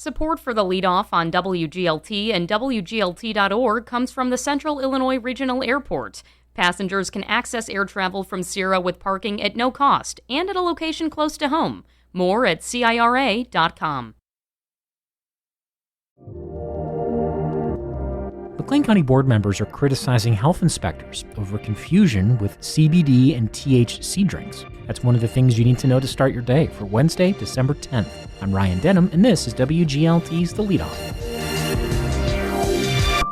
Support for the Leadoff on WGLT and WGLT.org comes from the Central Illinois Regional Airport. Passengers can access air travel from Sierra with parking at no cost and at a location close to home. More at CIRA.com. McLean County Board members are criticizing health inspectors over confusion with CBD and THC drinks. That's one of the things you need to know to start your day for Wednesday, December 10th. I'm Ryan Denham, and this is WGLT's The Leadoff.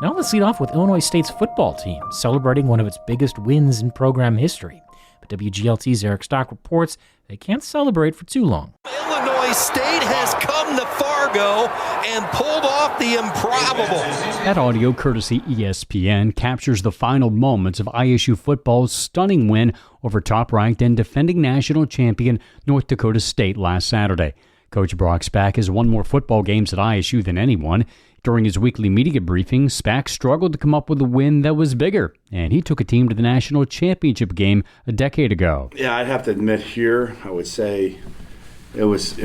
Now let's lead off with Illinois State's football team, celebrating one of its biggest wins in program history. But WGLT's Eric Stock reports they can't celebrate for too long. Illinois State has come to Fargo and pulled off the improbable. That audio, courtesy ESPN, captures the final moments of ISU football's stunning win over top-ranked and defending national champion North Dakota State last Saturday. Coach Brock Spack has won more football games at ISU than anyone. During his weekly media briefing, Spack struggled to come up with a win that was bigger, and he took a team to the national championship game a decade ago. Yeah, I'd have to admit here, I would say it was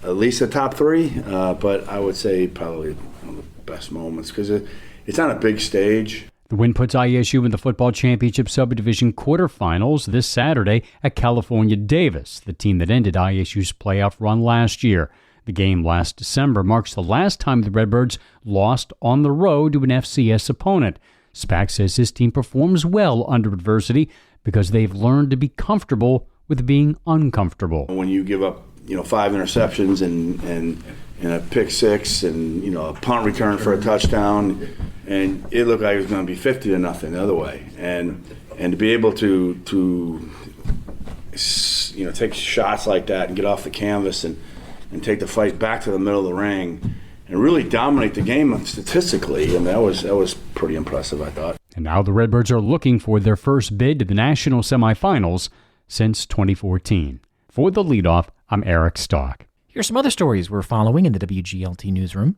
at least a top three, but I would say probably one of the best moments because it's on a big stage. The win puts ISU in the football championship subdivision quarterfinals this Saturday at California Davis, the team that ended ISU's playoff run last year. The game last December marks the last time the Redbirds lost on the road to an FCS opponent. Spack says his team performs well under adversity because they've learned to be comfortable with being uncomfortable. When you give up, 5 interceptions and a pick six and a punt return for a touchdown, and it looked like it was going to be 50-0 the other way, and to be able to take shots like that and get off the canvas and take the fight back to the middle of the ring and really dominate the game statistically, and that was pretty impressive, I thought. And now the Redbirds are looking for their first bid to the national semifinals since 2014. For The Leadoff, I'm Eric Stock. Here's some other stories we're following in the WGLT newsroom.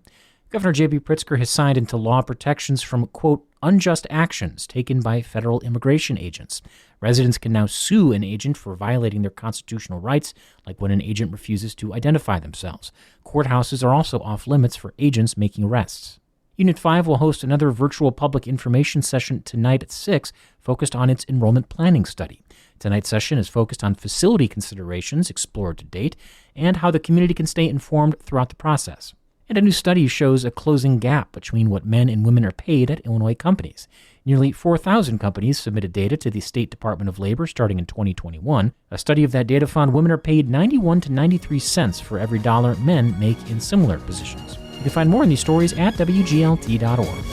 Governor J.B. Pritzker has signed into law protections from, quote, unjust actions taken by federal immigration agents. Residents can now sue an agent for violating their constitutional rights, like when an agent refuses to identify themselves. Courthouses are also off limits for agents making arrests. Unit 5 will host another virtual public information session tonight at 6, focused on its enrollment planning study. Tonight's session is focused on facility considerations explored to date and how the community can stay informed throughout the process. And a new study shows a closing gap between what men and women are paid at Illinois companies. Nearly 4,000 companies submitted data to the State Department of Labor starting in 2021. A study of that data found women are paid 91 to 93 cents for every dollar men make in similar positions. You can find more on these stories at WGLT.org.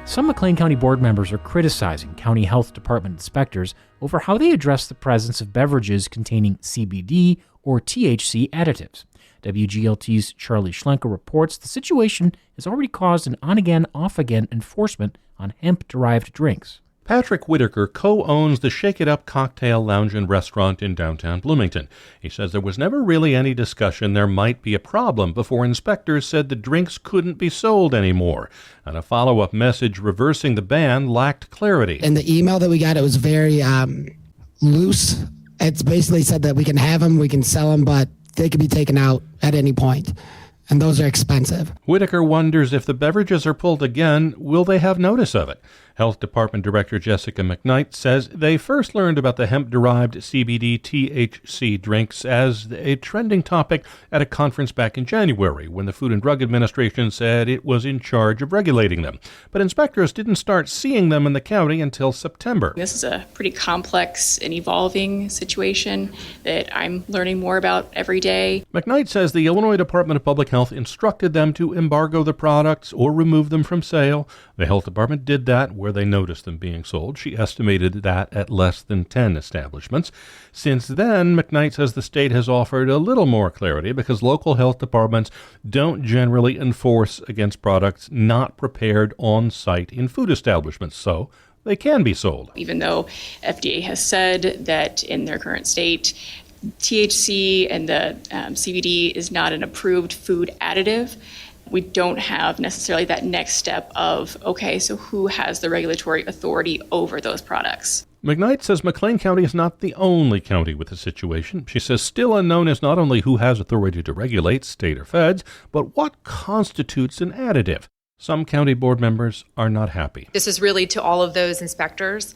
Some McLean County Board members are criticizing County Health Department inspectors over how they address the presence of beverages containing CBD or THC additives. WGLT's Charlie Schlenker reports the situation has already caused an on-again, off-again enforcement on hemp-derived drinks. Patrick Whitaker co-owns the Shake It Up cocktail lounge and restaurant in downtown Bloomington. He says there was never really any discussion there might be a problem before inspectors said the drinks couldn't be sold anymore. And a follow-up message reversing the ban lacked clarity. In the email that we got, it was very loose. It's basically said that we can have them, we can sell them, but they could be taken out at any point. And those are expensive. Whitaker wonders if the beverages are pulled again, will they have notice of it? Health Department Director Jessica McKnight says they first learned about the hemp-derived CBD THC drinks as a trending topic at a conference back in January when the Food and Drug Administration said it was in charge of regulating them. But inspectors didn't start seeing them in the county until September. This is a pretty complex and evolving situation that I'm learning more about every day. McKnight says the Illinois Department of Public Health instructed them to embargo the products or remove them from sale. The Health Department did that where they noticed them being sold. She estimated that at less than 10 establishments. Since then, McKnight says the state has offered a little more clarity because local health departments don't generally enforce against products not prepared on site in food establishments, so they can be sold. Even though FDA has said that in their current state, THC and the CBD is not an approved food additive, we don't have necessarily that next step of, okay, so who has the regulatory authority over those products? McKnight says McLean County is not the only county with the situation. She says still unknown is not only who has authority to regulate, state or feds, but what constitutes an additive. Some county board members are not happy. This is really to all of those inspectors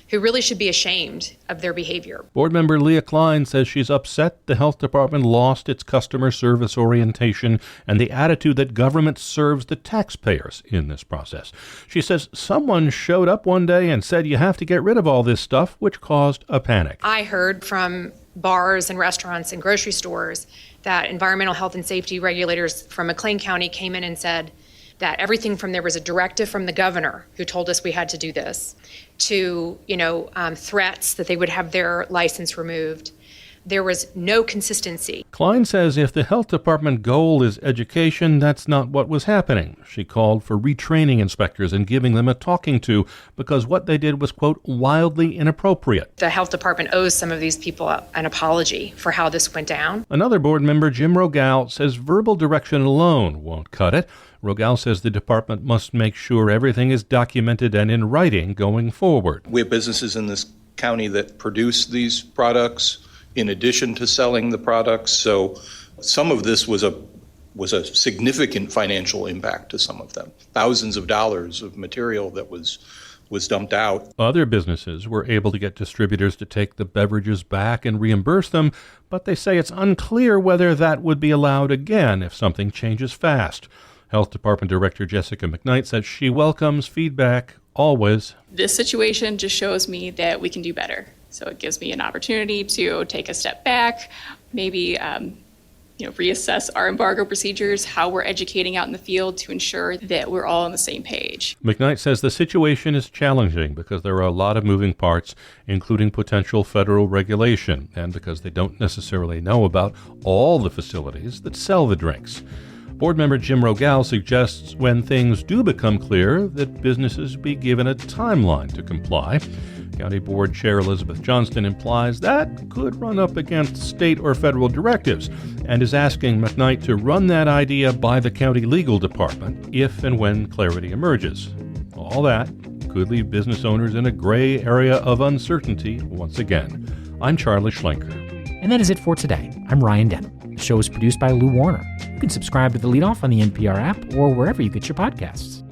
who really should be ashamed of their behavior. Board member Leah Klein says she's upset the health department lost its customer service orientation and the attitude that government serves the taxpayers in this process. She says someone showed up one day and said you have to get rid of all this stuff, which caused a panic. I heard from bars and restaurants and grocery stores that environmental health and safety regulators from McLean County came in and said that everything from there was a directive from the governor who told us we had to do this to, threats that they would have their license removed. There was no consistency. Klein says if the health department goal is education, that's not what was happening. She called for retraining inspectors and giving them a talking to because what they did was, quote, wildly inappropriate. The health department owes some of these people an apology for how this went down. Another board member, Jim Rogal, says verbal direction alone won't cut it. Rogal says the department must make sure everything is documented and in writing going forward. We have businesses in this county that produce these products in addition to selling the products. So some of this was a significant financial impact to some of them. Thousands of dollars of material that was dumped out. Other businesses were able to get distributors to take the beverages back and reimburse them, but they say it's unclear whether that would be allowed again if something changes fast. Health Department Director Jessica McKnight says she welcomes feedback always. This situation just shows me that we can do better. So it gives me an opportunity to take a step back, maybe reassess our embargo procedures, how we're educating out in the field to ensure that we're all on the same page. McKnight says the situation is challenging because there are a lot of moving parts, including potential federal regulation, and because they don't necessarily know about all the facilities that sell the drinks. Board member Jim Rogal suggests when things do become clear that businesses be given a timeline to comply. County Board Chair Elizabeth Johnston implies that could run up against state or federal directives and is asking McKnight to run that idea by the county legal department if and when clarity emerges. All that could leave business owners in a gray area of uncertainty once again. I'm Charlie Schlenker. And that is it for today. I'm Ryan Denham. The show is produced by Lou Warner. You can subscribe to The Leadoff on the NPR app or wherever you get your podcasts.